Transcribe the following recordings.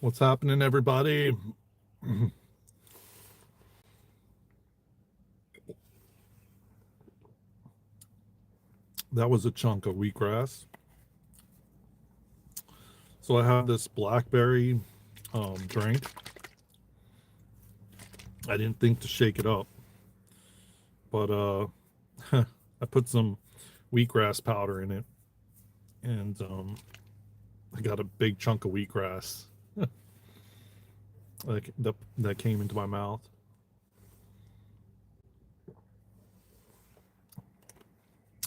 What's happening, everybody? That was a chunk of wheatgrass. So I have this blackberry drink. I didn't think to shake it up, but I put some wheatgrass powder in it, and I got a big chunk of wheatgrass that came into my mouth.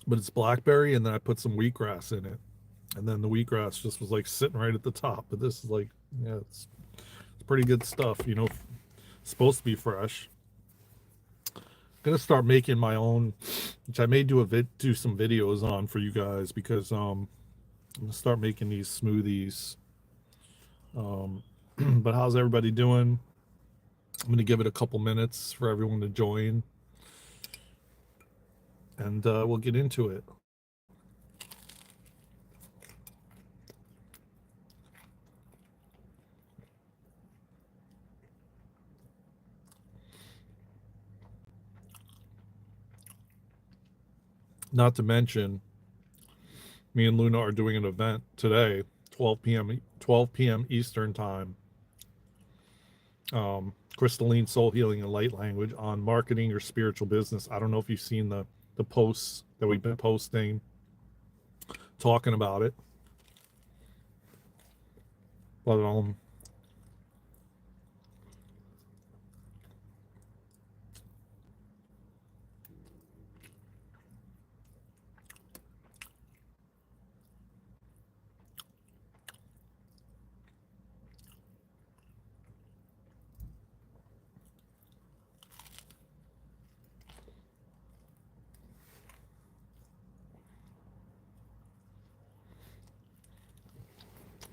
But it's blackberry, and then I put some wheatgrass in it, and then the wheatgrass just was like sitting right at the top. But this is like, yeah, it's pretty good stuff. Supposed to be fresh. Gonna start making my own, which I may do some videos on for you guys because I'm gonna start making these smoothies. But how's everybody doing? I'm gonna give it a couple minutes for everyone to join, and we'll get into it. Not to mention, me and Luna are doing an event today, 12 p.m. Eastern time. Crystalline Soul Healing and Light Language on marketing your spiritual business. I don't know if you've seen the posts that we've been posting talking about it, but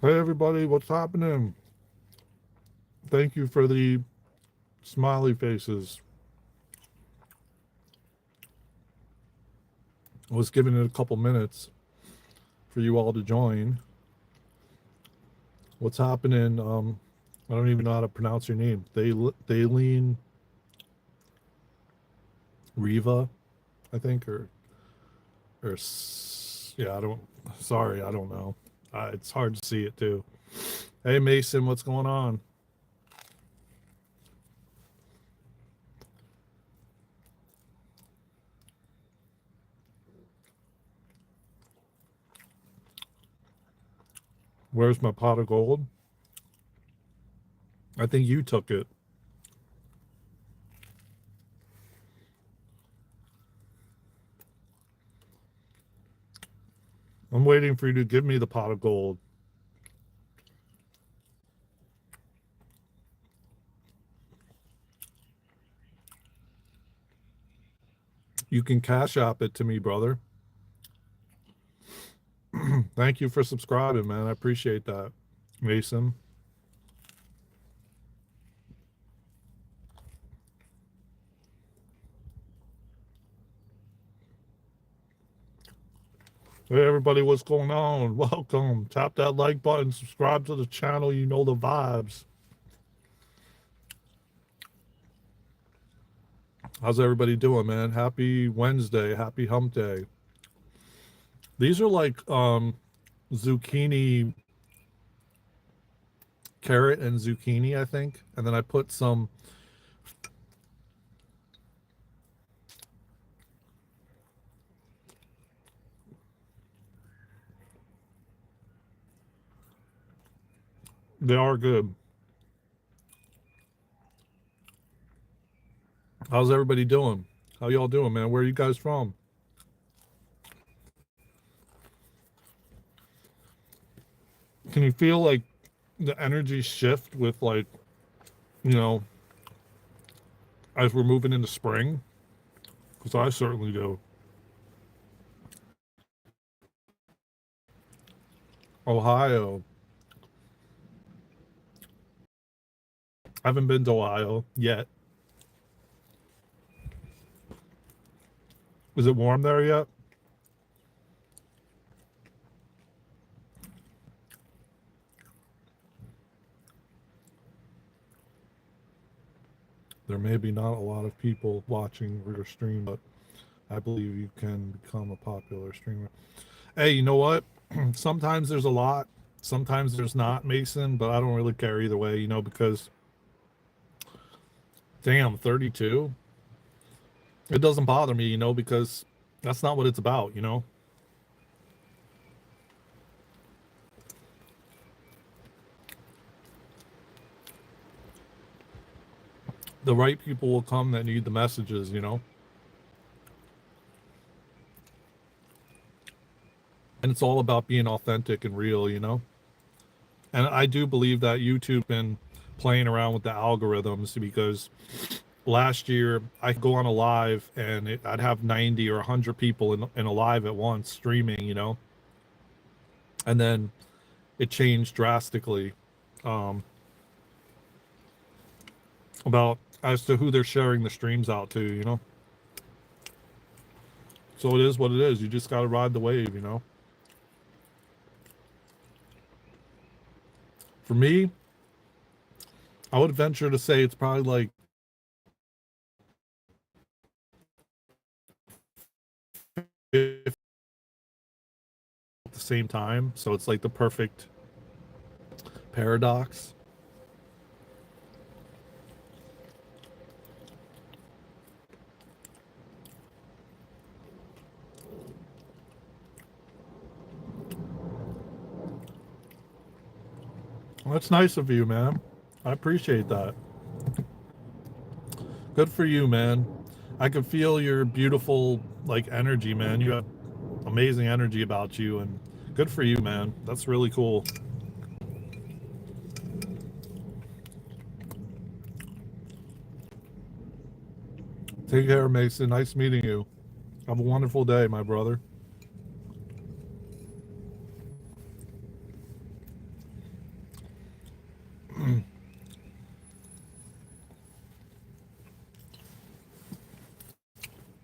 hey everybody, what's happening? Thank you for the smiley faces. I was giving it a couple minutes for you all to join. What's happening? I don't even know how to pronounce your name. Thaleen Riva, I think, or yeah, I don't. Sorry, I don't know. It's hard to see it too. Hey Mason, what's going on? Where's my pot of gold? I think you took it. I'm waiting for you to give me the pot of gold. You can cash app it to me, brother. Thank you for subscribing, man. I appreciate that, Mason. Hey everybody, what's going on? Welcome. Tap that like button, subscribe to the channel. You know the vibes. How's everybody doing, man? Happy Wednesday. Happy hump day. These are like zucchini, carrot and zucchini, I think. And then I put some. They are good. How's everybody doing? How y'all doing, man? Where are you guys from? Can you feel like the energy shift with like, you know, as we're moving into spring? Because I certainly do. Ohio. I haven't been to Ohio yet. Is it warm there yet? There may be not a lot of people watching your stream, but I believe you can become a popular streamer. Hey, you know what? Sometimes there's a lot, sometimes there's not, Mason, but I don't really care either way, because damn, 32. It doesn't bother me, because that's not what it's about. The right people will come that need the messages. And it's all about being authentic and real. And I do believe that YouTube been playing around with the algorithms, because last year I could go on a live and I'd have 90 or 100 people in a live at once streaming. And then it changed drastically, um, about as to who they're sharing the streams out to. So it is what it is. You just got to ride the wave. For me, I would venture to say it's probably like at the same time. So it's like the perfect paradox. Well, that's nice of you, man. I appreciate that. Good for you, man. I can feel your beautiful like energy, man. You have amazing energy about you, and good for you, man. That's really cool. Take care, Mason. Nice meeting you. Have a wonderful day, my brother.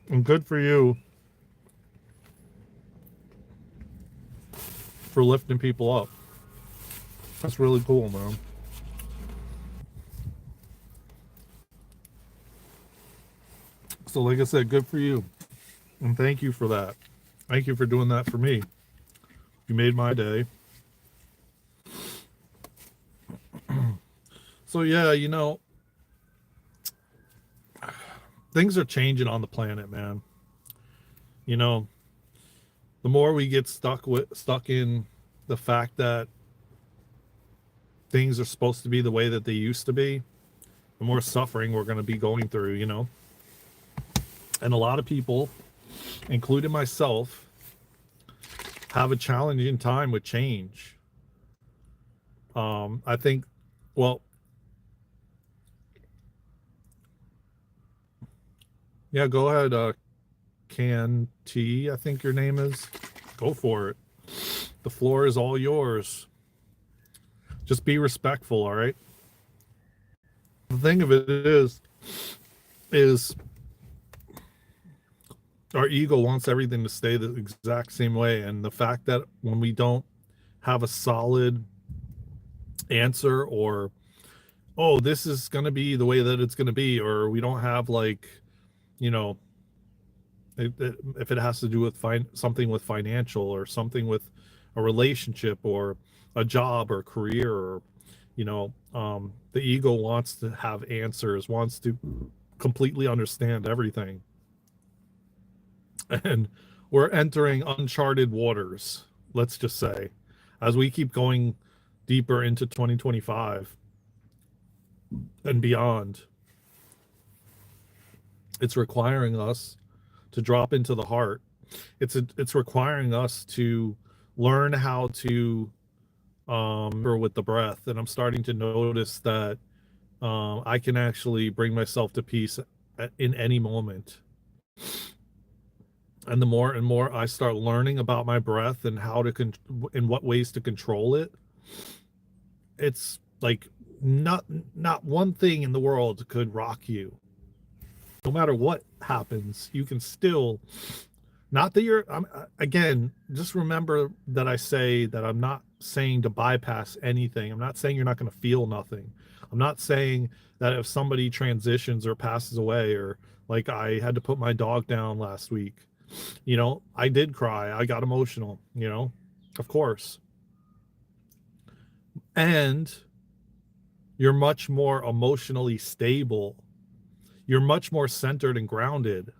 And good for you for lifting people up. That's really cool, man. So, like I said, good for you. And thank you for that. Thank you for doing that for me. You made my day. So, yeah, things are changing on the planet, man. You know, the more we get stuck in the fact that things are supposed to be the way that they used to be, the more suffering we're going to be going through. And a lot of people, including myself, have a challenging time with change. I think, well, yeah, go ahead, Can T, I think your name is. Go for it. The floor is all yours. Just be respectful, all right? The thing of it is our ego wants everything to stay the exact same way. And the fact that when we don't have a solid answer, or, oh, this is going to be the way that it's going to be, or we don't have like, you know, if it has to do with something with financial, or something with a relationship, or a job or career, or the ego wants to have answers, wants to completely understand everything, and we're entering uncharted waters, let's just say, as we keep going deeper into 2025 and beyond. It's requiring us to drop into the heart. It's requiring us to learn how to with the breath. And I'm starting to notice that I can actually bring myself to peace in any moment. And the more and more I start learning about my breath and how to in what ways to control it, it's like not one thing in the world could rock you. No matter what happens, you can still, not that again, just remember that I say that I'm not saying to bypass anything. I'm not saying you're not going to feel nothing. I'm not saying that if somebody transitions or passes away, or like I had to put my dog down last week, you know, I did cry. I got emotional, you know, of course. And you're much more emotionally stable. You're much more centered and grounded.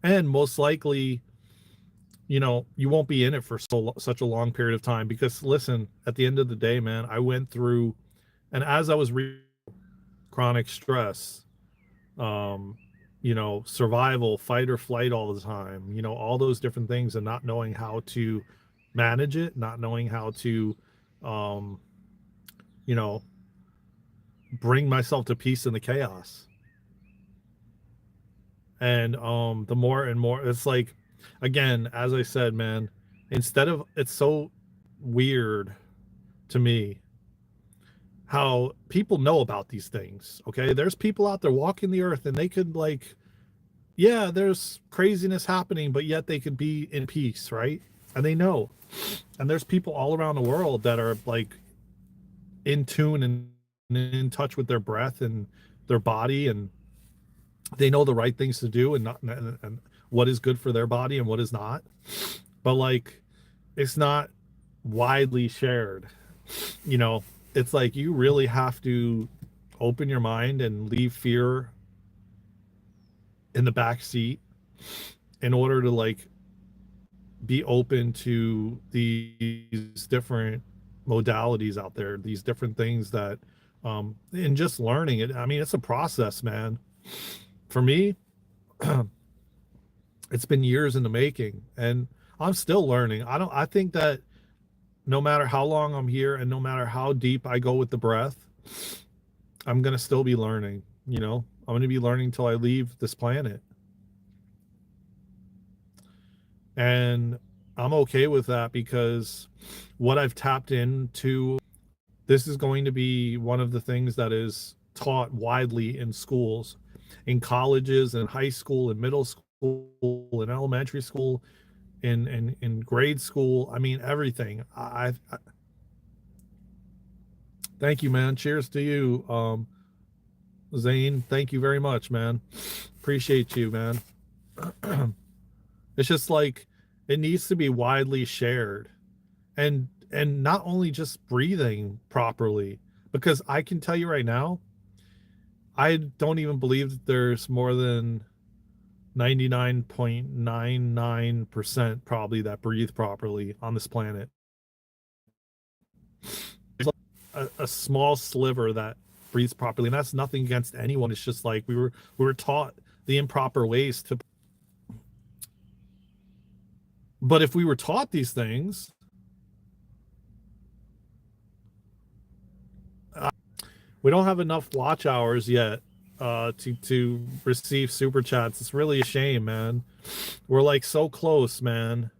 And most likely, you know, you won't be in it for such a long period of time, because listen, at the end of the day, man, I went through, and as I was chronic stress, um, you know, survival, fight or flight all the time, you know, all those different things, and not knowing how to manage it, not knowing how to, um, you know, bring myself to peace in the chaos. And the more and more, it's like, again, as I said, man, instead of, it's so weird to me how people know about these things. Okay, there's people out there walking the earth, and they could, like, yeah, there's craziness happening, but yet they could be in peace, right? And they know. And there's people all around the world that are like in tune and in touch with their breath and their body, and they know the right things to do, and not, and what is good for their body and what is not. But like, it's not widely shared. You know, it's like you really have to open your mind and leave fear in the back seat in order to like be open to these different modalities out there, these different things that, and just learning it. I mean, it's a process, man. For me, it's been years in the making, and I'm still learning. I think that no matter how long I'm here and no matter how deep I go with the breath, I'm going to still be learning, you know. I'm going to be learning till I leave this planet. And I'm okay with that, because what I've tapped into, this is going to be one of the things that is taught widely in schools, in colleges, and high school, and middle school, and elementary school, in grade school. I mean, everything. I thank you, man. Cheers to you, Zane. Thank you very much, man. Appreciate you, man. It's just like, it needs to be widely shared, and not only just breathing properly, because I can tell you right now, I don't even believe that there's more than 99.99% probably that breathe properly on this planet. There's like a small sliver that breathes properly, and that's nothing against anyone. It's just like we were taught the improper ways to. But if we were taught these things, we don't have enough watch hours yet to receive super chats. It's really a shame, man. We're like so close, man.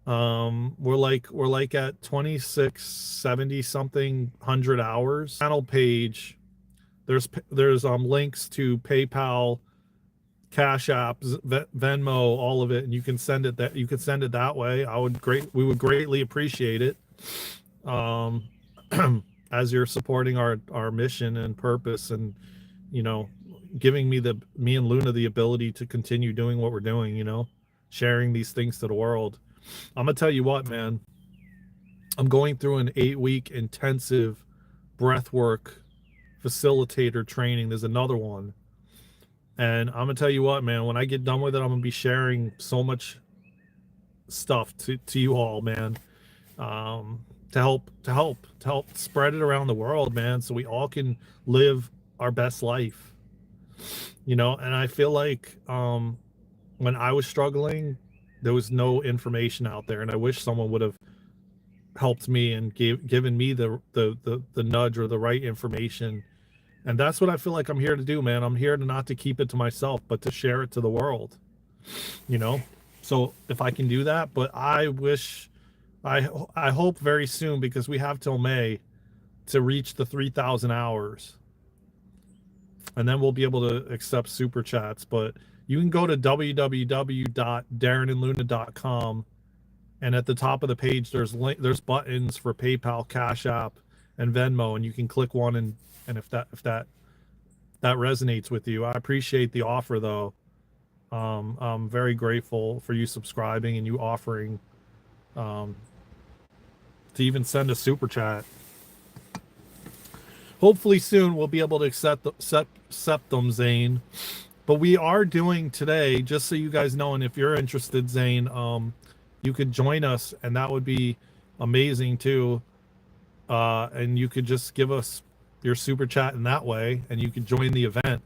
We're like at 2670 something 100 hours. Channel page. There's links to PayPal, Cash App, Venmo, all of it, and you can send it that way. We would greatly appreciate it. Um, as you're supporting our mission and purpose, and you know, giving me and Luna the ability to continue doing what we're doing, you know, sharing these things to the world. I'm gonna tell you what, man, I'm going through an 8-week intensive breathwork facilitator training. There's another one, and I'm gonna tell you what, man, when I get done with it, I'm gonna be sharing so much stuff to you all, man, to help spread it around the world, man, so we all can live our best life, you know. And I feel like when I was struggling, there was no information out there, and I wish someone would have helped me and given me the nudge or the right information. And that's what I feel like I'm here to do, man. I'm here to not to keep it to myself, but to share it to the world, you know. So if I can do that, but I wish, I hope very soon, because we have till May to reach the 3,000 hours, and then we'll be able to accept super chats. But you can go to www.darenandluna.com, and at the top of the page there's buttons for PayPal, Cash App, and Venmo, and you can click one, and if that resonates with you. I appreciate the offer though. I'm very grateful for you subscribing and you offering um, to even send a super chat. Hopefully soon we'll be able to accept them, Zane. But we are doing today, just so you guys know, and if you're interested, Zane, you could join us, and that would be amazing too. And you could just give us your super chat in that way, and you could join the event.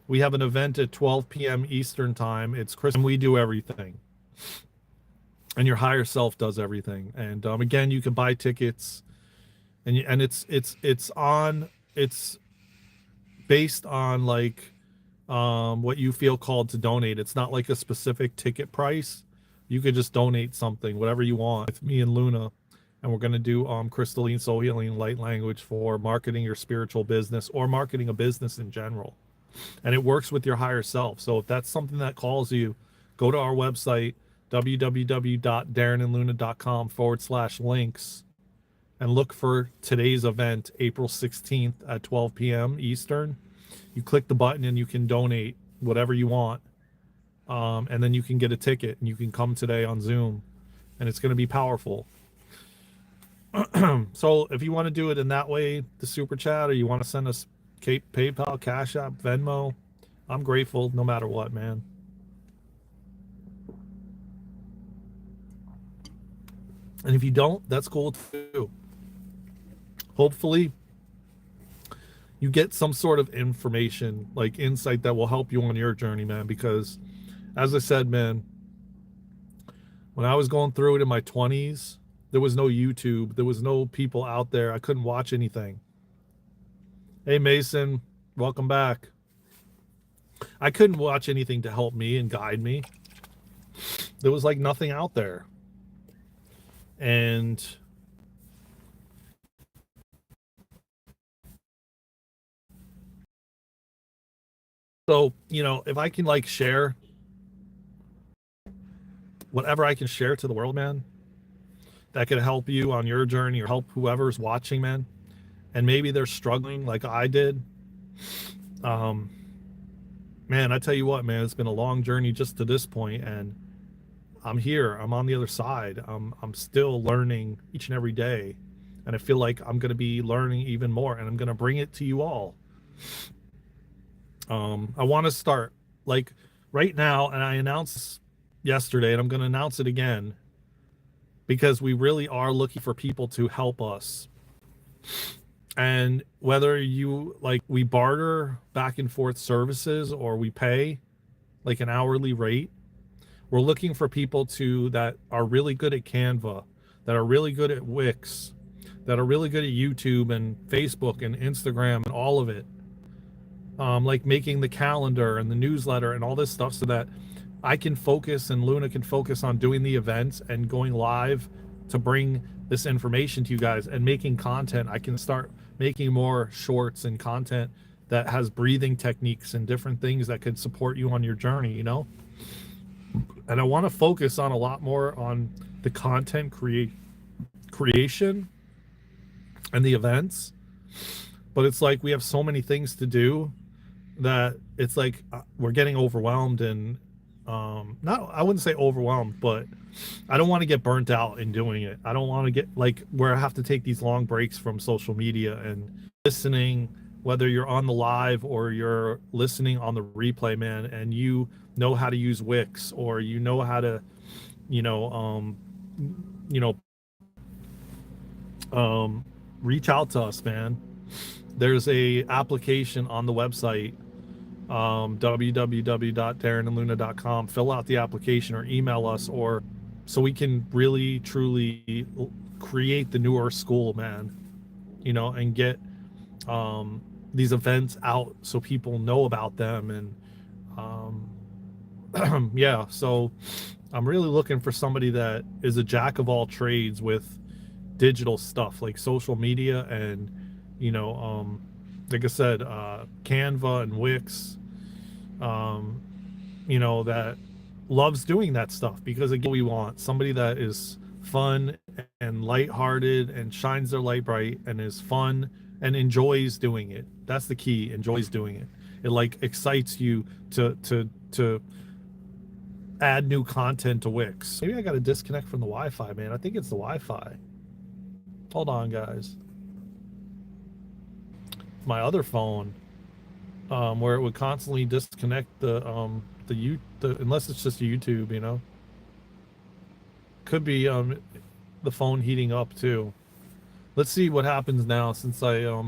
We have an event at 12 p.m. Eastern time. It's Christmas, and we do everything, and your higher self does everything. And again, you can buy tickets, and it's based on like what you feel called to donate. It's not like a specific ticket price. You could just donate something, whatever you want, with me and Luna. And we're going to do Crystalline Soul Healing light language for marketing your spiritual business or marketing a business in general. And it works with your higher self. So if that's something that calls you, go to our website, www.darenandluna.com/links, and look for today's event, April 16th at 12 p.m. Eastern. You click the button and you can donate whatever you want. And then you can get a ticket and you can come today on Zoom, and it's going to be powerful. So if you want to do it in that way, the super chat, or you want to send us PayPal, Cash App, Venmo, I'm grateful no matter what, man. And if you don't, that's cool too. Hopefully you get some sort of information, like insight, that will help you on your journey, man. Because as I said, man, when I was going through it in my 20s, there was no YouTube. There was no people out there. I couldn't watch anything. Hey, Mason, welcome back. I couldn't watch anything to help me and guide me. There was like nothing out there. And so, if I can like share whatever I can share to the world, man, that could help you on your journey or help whoever's watching, man. And maybe they're struggling like I did. Man, I tell you what, man, it's been a long journey just to this point, and I'm here. I'm on the other side. I'm still learning each and every day, and I feel like I'm going to be learning even more, and I'm going to bring it to you all. I want to start like right now, and I announced yesterday, and I'm going to announce it again, because we really are looking for people to help us. And whether you like, we barter back and forth services or we pay like an hourly rate, we're looking for people that are really good at Canva, that are really good at Wix, that are really good at YouTube and Facebook and Instagram and all of it. Like making the calendar and the newsletter and all this stuff, so that I can focus and Luna can focus on doing the events and going live to bring this information to you guys and making content. I can start making more shorts and content that has breathing techniques and different things that could support you on your journey, And I want to focus on a lot more on the content creation and the events. But it's like we have so many things to do that it's like we're getting overwhelmed, and I wouldn't say overwhelmed, but I don't want to get burnt out in doing it. I don't want to get like where I have to take these long breaks from social media and listening, whether you're on the live or you're listening on the replay, man, and you know how to use Wix, or you know how to reach out to us, man. There's a application on the website, www.darenandluna.com. Fill out the application or email us, or so we can really truly create the New Earth School, man, and get these events out so people know about them. And yeah, so I'm really looking for somebody that is a jack of all trades with digital stuff like social media and like I said, Canva and Wix, that loves doing that stuff, because again, we want somebody that is fun and lighthearted and shines their light bright and is fun and enjoys doing it. That's the key. Enjoys doing it. It like excites you to add new content to Wix. Maybe I got to disconnect from the Wi-Fi, man. I think it's the Wi-Fi. Hold on, guys. My other phone, where it would constantly disconnect the unless it's just YouTube, you know. Could be the phone heating up too. Let's see what happens now since I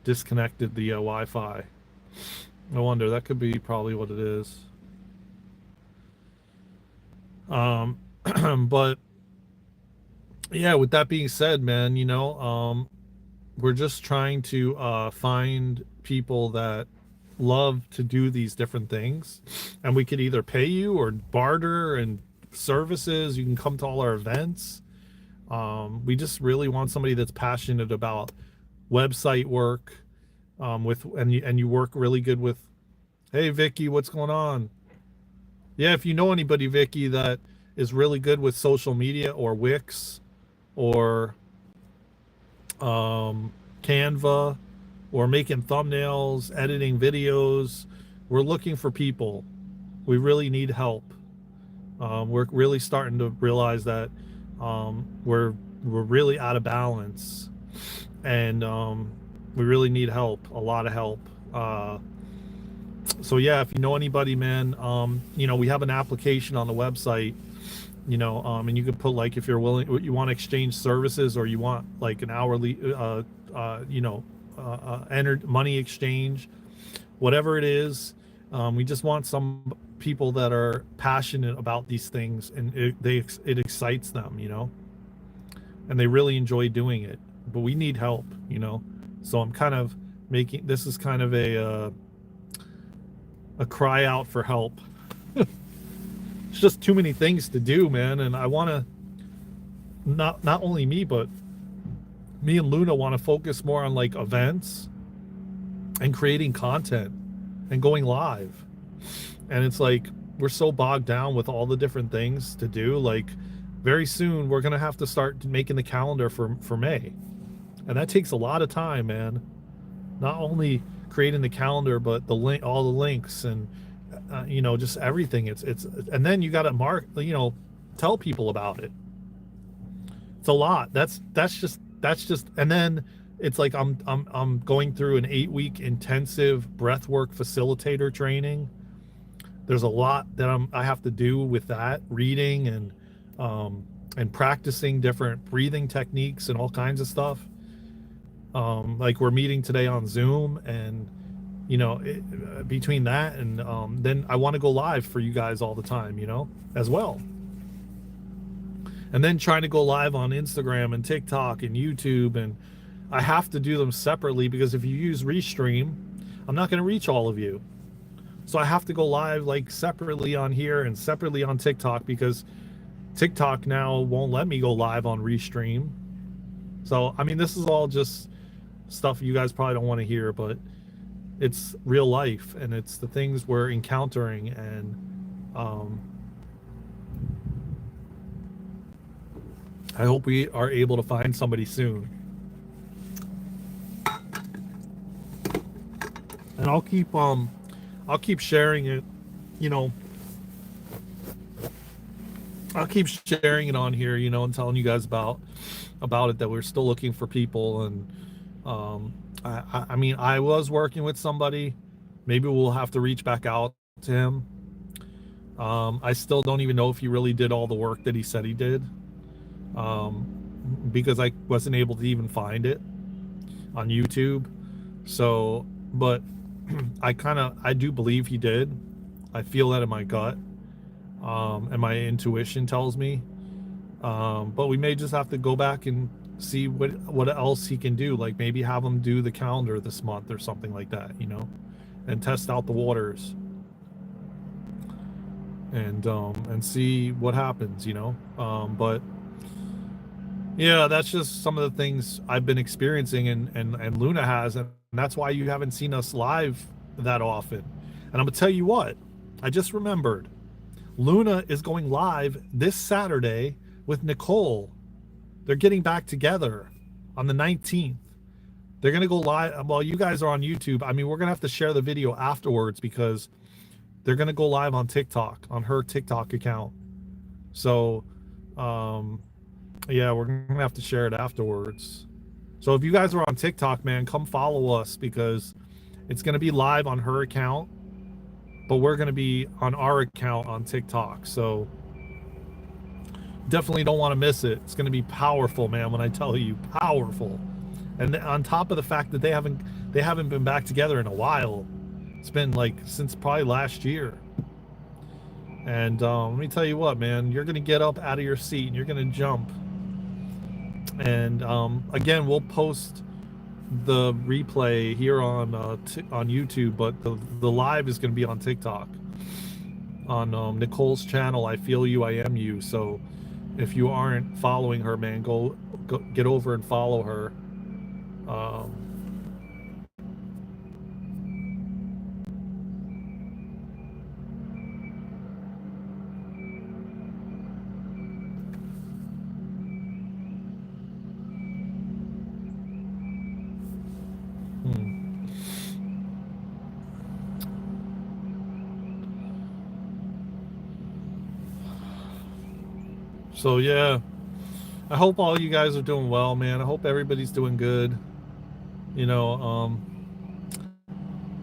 disconnected the Wi-Fi. I wonder, that could be probably what it is. But yeah, with that being said, man, you know, we're just trying to find people that love to do these different things, and we could either pay you or barter and services. You can come to all our events. We just really want somebody that's passionate about website work, and you work really good with. Hey Vicky, what's going on? Yeah, if you know anybody, Vicky, that is really good with social media or Wix or Canva or making thumbnails, editing videos, we're looking for people. We really need help. We're really starting to realize that we're really out of balance, and we really need help, a lot of help. So yeah, if you know anybody, man, you know, we have an application on the website, you know, and you can put like, if you're willing, you want to exchange services, or you want like an hourly, you know, money exchange, whatever it is. We just want some people that are passionate about these things, and it excites them, you know, and they really enjoy doing it. But we need help, you know. So I'm kind of making this is kind of a cry out for help. It's just too many things to do, man, and I want to not only me, but me and Luna want to focus more on like events and creating content and going live. And it's like we're so bogged down with all the different things to do. Like very soon we're gonna have to start making the calendar for May, and that takes a lot of time, man. Not only creating the calendar, but the link, all the links, and you know, just everything. It's and then you got to you know, tell people about it. It's a lot. That's just, and then it's like I'm going through an 8-week intensive breathwork facilitator training. There's a lot that I have to do with that, reading and practicing different breathing techniques and all kinds of stuff. Like we're meeting today on Zoom, and you know, between that and then I want to go live for you guys all the time, you know, as well. And then trying to go live on Instagram and TikTok and YouTube, and I have to do them separately because if you use Restream, I'm not going to reach all of you. So I have to go live like separately on here and separately on TikTok, because TikTok now won't let me go live on Restream. So, I mean, this is all just stuff you guys probably don't want to hear, but it's real life, and it's the things we're encountering, and I hope we are able to find somebody soon. And I'll keep sharing it, you know. I'll keep sharing it on here, you know, and telling you guys about it, that we're still looking for people. And I mean, I was working with somebody. Maybe we'll have to reach back out to him. I still don't even know if he really did all the work that he said he did, because I wasn't able to even find it on YouTube. So, but I do believe he did. I feel that in my gut, and my intuition tells me. But we may just have to go back and see what else he can do. Like maybe have him do the calendar this month or something like that, you know, and test out the waters, and see what happens, you know. But yeah, that's just some of the things I've been experiencing, and Luna has, and that's why you haven't seen us live that often. And I'm gonna tell you what, I just remembered, Luna is going live this Saturday with Nicole. They're getting back together on the 19th. They're going to go live. Well, you guys are on YouTube. I mean, we're going to have to share the video afterwards because they're going to go live on TikTok, on her TikTok account. So, yeah, we're going to have to share it afterwards. So if you guys are on TikTok, man, come follow us because it's going to be live on her account, but we're going to be on our account on TikTok. So definitely don't want to miss it. It's going to be powerful, man, when I tell you, powerful. And on top of the fact that they haven't been back together in a while. It's been like since probably last year. And let me tell you what, man, you're going to get up out of your seat and you're going to jump. And again, we'll post the replay here on YouTube, but the live is going to be on TikTok on Nicole's channel. I Feel You, I Am You. So if you aren't following her, man, go get over and follow her. So yeah, I hope all you guys are doing well, man. I hope everybody's doing good. You know,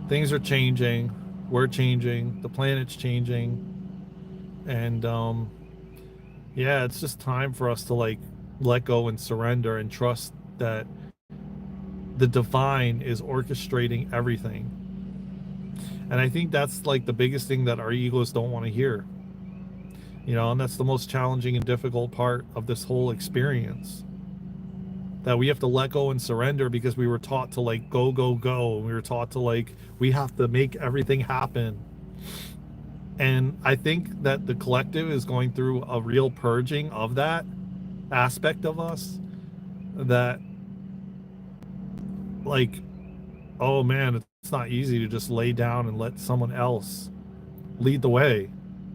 things are changing. We're changing. The planet's changing. And yeah, it's just time for us to like let go and surrender and trust that the divine is orchestrating everything. And I think that's like the biggest thing that our egos don't want to hear. You know, and that's the most challenging and difficult part of this whole experience. That we have to let go and surrender because we were taught to like go, go, go. We were taught to like, we have to make everything happen. And I think that the collective is going through a real purging of that aspect of us. That like, oh man, it's not easy to just lay down and let someone else lead the way.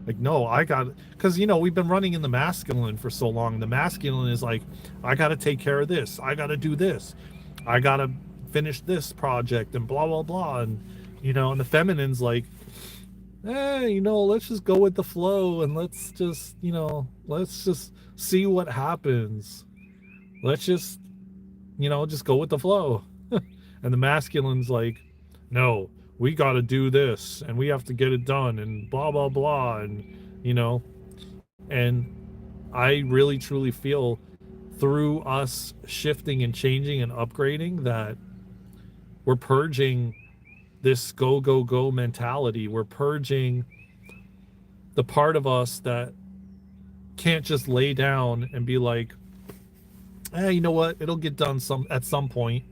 Like, no, I got it. Because, you know, we've been running in the masculine for so long. The masculine is like, I got to take care of this. I got to do this. I got to finish this project and blah, blah, blah. And, you know, and the feminine's like, you know, let's just go with the flow and let's just, you know, let's just see what happens. Let's just, you know, just go with the flow. And the masculine's like, no, we got to do this and we have to get it done and blah, blah, blah. And, you know, and I really, truly feel through us shifting and changing and upgrading that we're purging this go, go, go mentality. We're purging the part of us that can't just lay down and be like, hey, you know what? It'll get done at some point,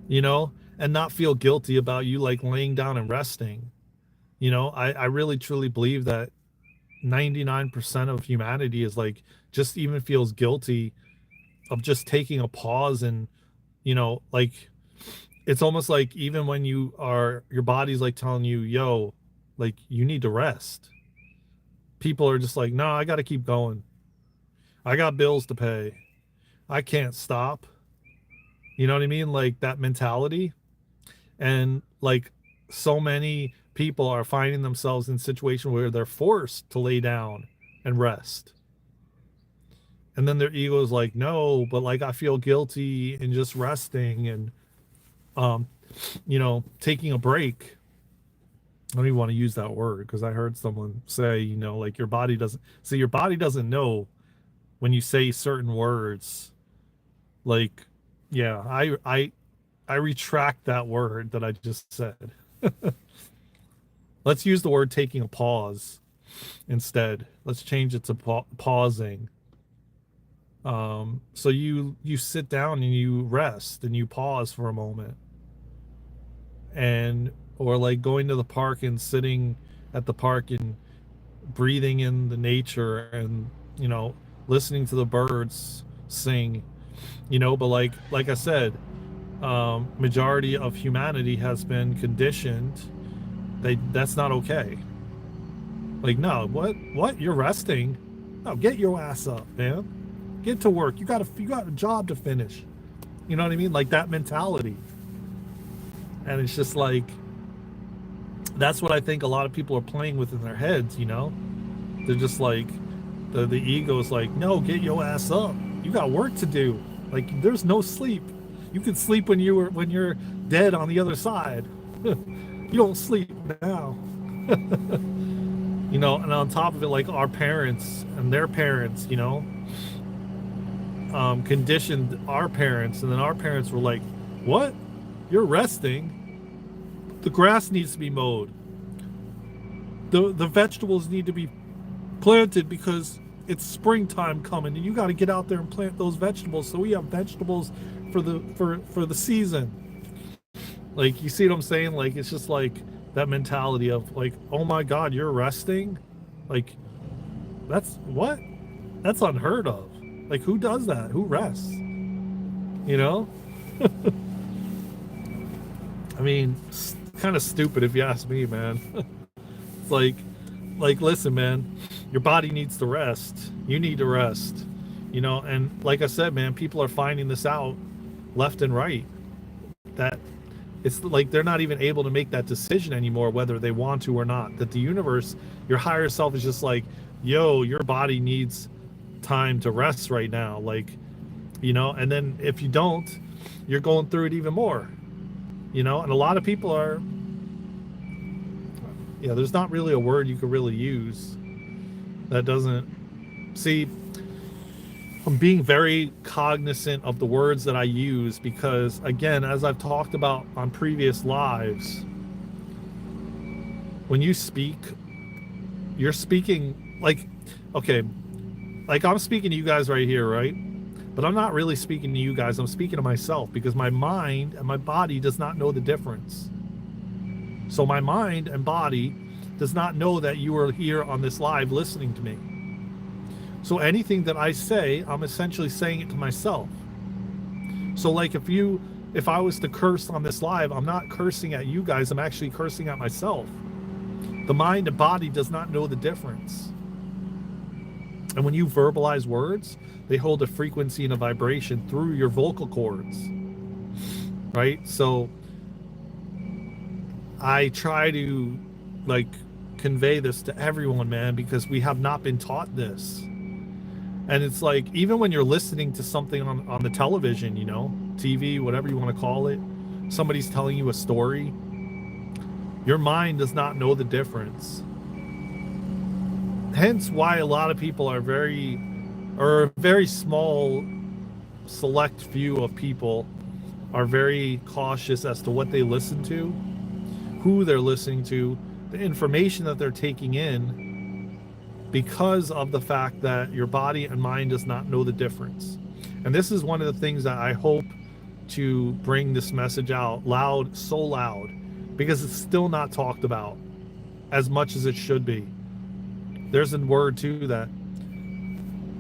you know? And not feel guilty about you like laying down and resting. You know, I really truly believe that 99% of humanity is like just even feels guilty of just taking a pause. And, you know, like it's almost like even when your body's like telling you, yo, like you need to rest. People are just like, no, I got to keep going. I got bills to pay. I can't stop. You know what I mean? Like that mentality. And like so many people are finding themselves in situations where they're forced to lay down and rest. And then their ego is like, no, but like I feel guilty in just resting and, you know, taking a break. I don't even want to use that word because I heard someone say, you know, like your body doesn't know when you say certain words. Like, yeah, I retract that word that I just said. Let's use the word taking a pause instead. Let's change it to pausing. So you sit down and you rest and you pause for a moment. And or like going to the park and sitting at the park and breathing in the nature and, you know, listening to the birds sing, you know, but like I said, majority of humanity has been conditioned that's not okay. Like, no, what you're resting? No, get your ass up, man. Get to work. You got a job to finish. You know what I mean? Like that mentality. And it's just like, that's what I think a lot of people are playing with in their heads, you know? They're just like, the ego is like, no, get your ass up. You got work to do. Like, there's no sleep. You can sleep when you're dead on the other side. You don't sleep now. You know, and on top of it, like our parents and their parents, you know, conditioned our parents, and then our parents were like, what? You're resting? The grass needs to be mowed. The vegetables need to be planted because it's springtime coming, and you got to get out there and plant those vegetables so we have vegetables for the season. Like, you see what I'm saying? Like, it's just like that mentality of like, oh my God, you're resting? Like, that's unheard of. Like, who does that? Who rests? You know? I mean, kind of stupid if you ask me, man. It's like, listen, man, your body needs to rest. You need to rest. You know, and like I said, man, people are finding this out left and right. That it's like they're not even able to make that decision anymore, whether they want to or not. That the universe, your higher self, is just like, yo, your body needs time to rest right now. Like, you know, and then if you don't, you're going through it even more. You know, and a lot of people are, yeah, there's not really a word you could really use that doesn't, see, I'm being very cognizant of the words that I use because, again, as I've talked about on previous lives, when you speak, you're speaking like, okay, like I'm speaking to you guys right here, right? But I'm not really speaking to you guys. I'm speaking to myself because my mind and my body does not know the difference. So my mind and body does not know that you are here on this live listening to me. So anything that I say, I'm essentially saying it to myself. So like if I was to curse on this live, I'm not cursing at you guys, I'm actually cursing at myself. The mind and body does not know the difference. And when you verbalize words, they hold a frequency and a vibration through your vocal cords, right? So I try to like convey this to everyone, man, because we have not been taught this. And it's like, even when you're listening to something on the television, you know, TV, whatever you want to call it, somebody's telling you a story, your mind does not know the difference. Hence why a lot of people are a very small, select few of people are very cautious as to what they listen to, who they're listening to, the information that they're taking in, because of the fact that your body and mind does not know the difference. And this is one of the things that I hope to bring this message out loud, so loud, because it's still not talked about as much as it should be. There's a word too, that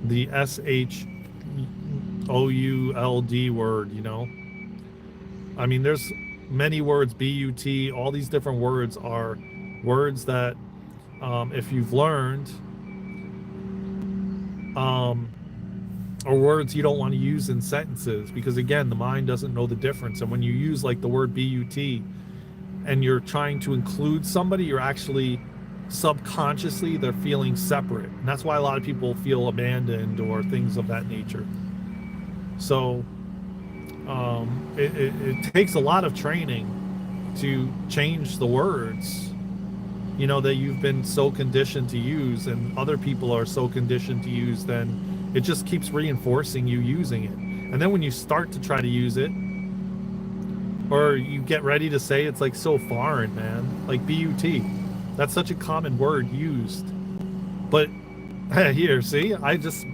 the SHOULD word, you know. I mean, there's many words, BUT, all these different words are words that if you've learned, or words you don't want to use in sentences, because again, the mind doesn't know the difference. And when you use like the word BUT and you're trying to include somebody, you're actually subconsciously, they're feeling separate. And that's why a lot of people feel abandoned or things of that nature. So it takes a lot of training to change the words, you know, that you've been so conditioned to use and other people are so conditioned to use, then it just keeps reinforcing you using it. And then when you start to try to use it, or you get ready to say, it's like so foreign, man. Like BUT, that's such a common word used. But here, see, I just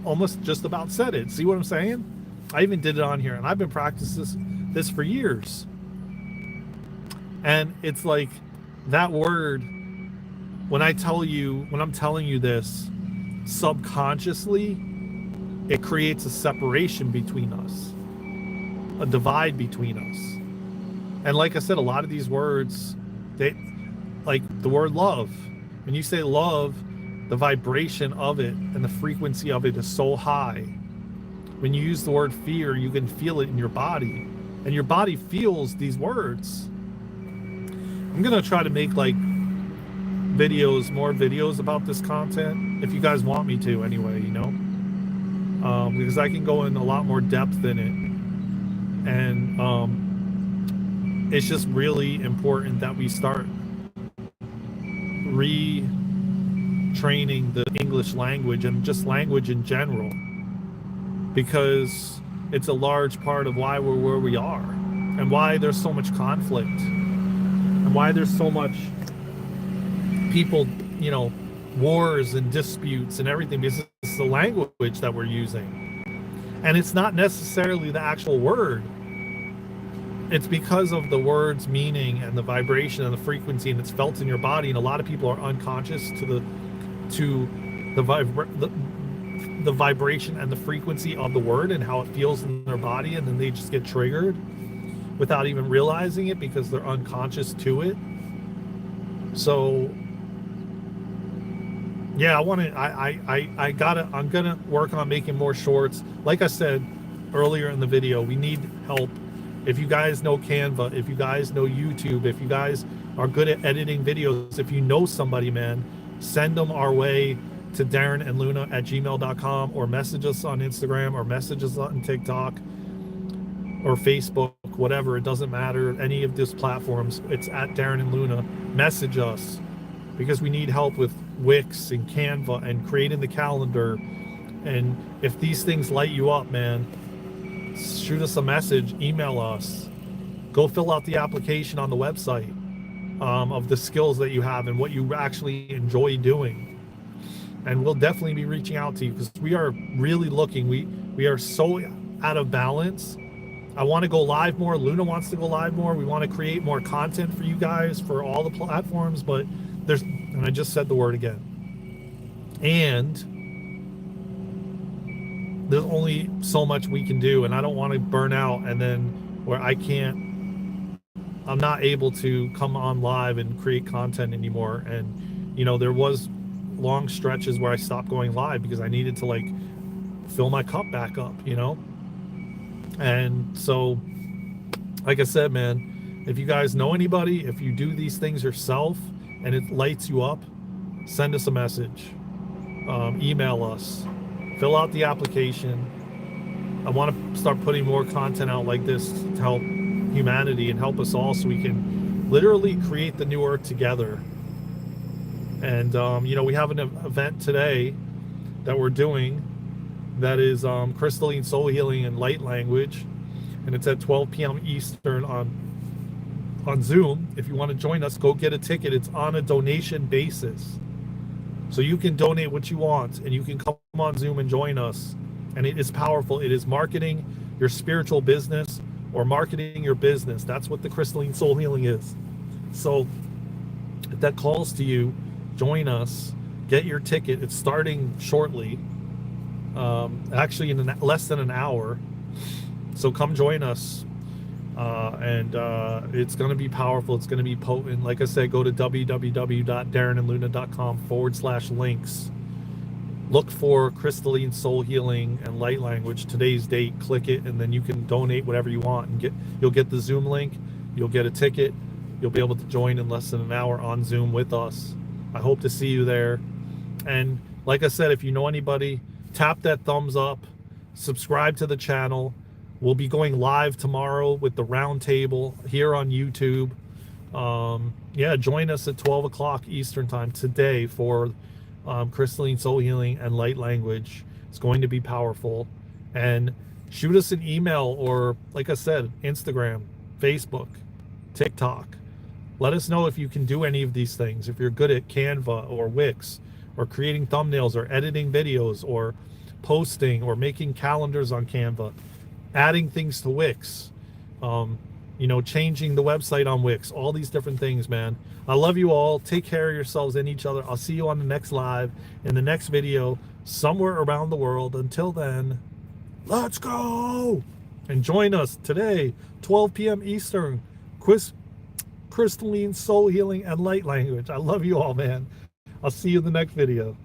almost just about said it. See what I'm saying? I even did it on here, and I've been practicing this for years. And it's like that word, when I'm telling you this, subconsciously, it creates a separation between us, a divide between us. And like I said, a lot of these words, they, like the word love, when you say love, the vibration of it and the frequency of it is so high. When you use the word fear, you can feel it in your body, and your body feels these words. I'm gonna try to make like more videos about this content, if you guys want me to anyway, you know, because I can go in a lot more depth in it. And it's just really important that we start retraining the English language and just language in general, because it's a large part of why we're where we are, and why there's so much conflict, and why there's so much people, you know, wars and disputes and everything, because it's the language that we're using. And it's not necessarily the actual word. It's because of the word's meaning and the vibration and the frequency, and it's felt in your body. And a lot of people are unconscious to the vibration and the frequency of the word and how it feels in their body, and then they just get triggered without even realizing it because they're unconscious to it. So yeah, I'm gonna work on making more shorts. Like I said earlier in the video, we need help. If you guys know Canva, if you guys know YouTube, if you guys are good at editing videos, if you know somebody, man, send them our way to DarenandLuna@gmail.com, or message us on Instagram, or message us on TikTok or Facebook, whatever. It doesn't matter. Any of these platforms, it's at Daren and Luna. Message us, because we need help with Wix and Canva and creating the calendar. And if these things light you up, man, shoot us a message, email us, go fill out the application on the website of the skills that you have and what you actually enjoy doing. And we'll definitely be reaching out to you, because we are really looking. We are so out of balance. I want to go live more. Luna wants to go live more. We want to create more content for you guys for all the platforms, but and I just said the word again, and there's only so much we can do, and I don't want to burn out, and then where I'm not able to come on live and create content anymore. And you know, there was long stretches where I stopped going live because I needed to like fill my cup back up, you know. And so, like I said, man, if you guys know anybody, if you do these things yourself and it lights you up, send us a message, email us, fill out the application. I want to start putting more content out like this to help humanity and help us all, so we can literally create the new earth together. And you know, we have an event today that we're doing that is Crystalline Soul Healing and Light Language, and it's at 12 p.m. Eastern on Zoom. If you want to join us, go get a ticket. It's on a donation basis, so you can donate what you want, and you can come on Zoom and join us. And it is powerful. It is marketing your spiritual business, or marketing your business. That's what the Crystalline Soul Healing is. So if that calls to you, join us, get your ticket. It's starting shortly, actually in less than an hour. So come join us, and it's going to be powerful. It's going to be potent. Like I said, go to www.darenandluna.com/links. Look for Crystalline Soul Healing and Light Language, today's date, click it, and then you can donate whatever you want, and you'll get the Zoom link, you'll get a ticket, you'll be able to join in less than an hour on Zoom with us. I hope to see you there. And like I said, if you know anybody, tap that thumbs up, subscribe to the channel. We'll be going live tomorrow with the round table here on YouTube. Yeah, join us at 12 o'clock Eastern time today for Crystalline Soul Healing and Light Language. It's going to be powerful. And shoot us an email, or like I said, Instagram, Facebook, TikTok. Let us know if you can do any of these things. If you're good at Canva or Wix, or creating thumbnails, or editing videos, or posting, or making calendars on Canva, adding things to Wix, you know, changing the website on Wix, all these different things, man. I love you all. Take care of yourselves and each other. I'll see you on the next live, in the next video, somewhere around the world. Until then, let's go. And join us today, 12 p.m. Eastern, Crystalline Soul Healing and Light Language. I love you all, man. I'll see you in the next video.